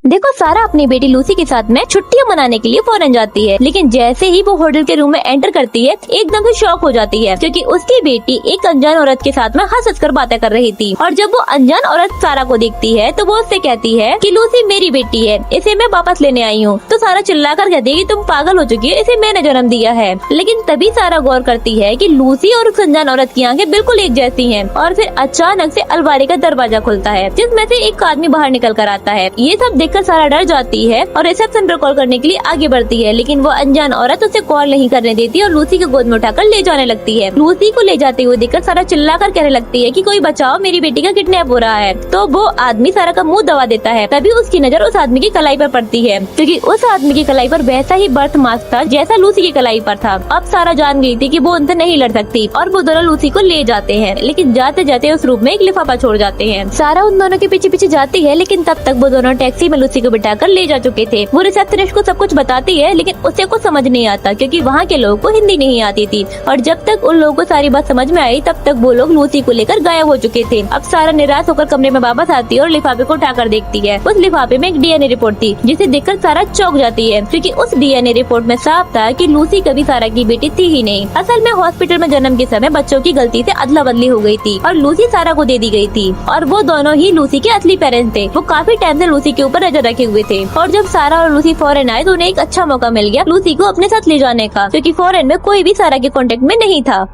देखो सारा अपनी बेटी लूसी के साथ में छुट्टियां मनाने के लिए फॉरेन जाती है, लेकिन जैसे ही वो होटल के रूम में एंटर करती है एकदम से शॉक हो जाती है क्योंकि उसकी बेटी एक अनजान औरत के साथ में हंस कर बातें कर रही थी। और जब वो अनजान औरत सारा को देखती है तो वो उससे कहती है कि लूसी मेरी बेटी है, इसे मैं वापस लेने आई हूँ। तो सारा चिल्लाकर कहती है कि तुम पागल हो चुकी है, इसे मैंने जन्म दिया है। लेकिन तभी सारा गौर करती है कि लूसी और उस अनजान औरत की आंखें बिल्कुल एक जैसी हैं। और फिर अचानक से अलमारी का दरवाजा खुलता है जिसमें से एक आदमी बाहर निकल कर आता है। ये सब देखकर सारा डर जाती है और रिसेप्शन पर कॉल करने के लिए आगे बढ़ती है, लेकिन वो अनजान औरत उसे कॉल नहीं करने देती और लूसी को गोद में उठाकर ले जाने लगती है। लूसी को ले जाते हुए देखकर सारा चिल्लाकर कहने लगती है कि कोई बचाओ, मेरी बेटी का किडनैप हो रहा है। तो वो आदमी सारा का मुंह दबा देता है। तभी उसकी नजर उस आदमी की कलाई पर पड़ती है क्योंकि उस आदमी की कलाई पर वैसा ही बर्थ मार्क था जैसा लूसी की कलाई पर था। अब सारा जान गई थी कि वो उनसे नहीं लड़ सकती और वो दोनों लूसी को ले जाते हैं, लेकिन जाते जाते उस रूम में एक लिफाफा छोड़ जाते हैं। सारा उन दोनों के पीछे पीछे जाती है, लेकिन तब तक वो दोनों टैक्सी में लूसी को बिठाकर ले जा चुके थे। वो रिसेप्शनिस्ट को सब कुछ बताती है, लेकिन उसे कुछ समझ नहीं आता क्योंकि वहाँ के लोगों को हिंदी नहीं आती थी। और जब तक उन लोगों को सारी बात समझ में आई तब तक वो लोग लूसी को लेकर गायब हो चुके थे। अब सारा निराश होकर कमरे में वापस आती है और लिफाफे को उठाकर देखती है। उस लिफाफे में एक डीएनए रिपोर्ट थी जिसे देखकर सारा चौंक जाती है क्योंकि उस डीएनए रिपोर्ट में साफ था कि लूसी कभी सारा की बेटी थी ही नहीं। असल में हॉस्पिटल में जन्म के समय बच्चों की गलती से अदला बदली हो गई थी और लूसी सारा को दे दी गई थी और वो दोनों ही लूसी के असली पेरेंट्स थे। वो काफी टाइम से लूसी के ऊपर नजर रखे हुए थे और जब सारा और लूसी फॉरेन आए तो उन्हें एक अच्छा मौका मिल गया लूसी को अपने साथ ले जाने का क्योंकि फॉरेन में कोई भी सारा के कांटेक्ट में नहीं था।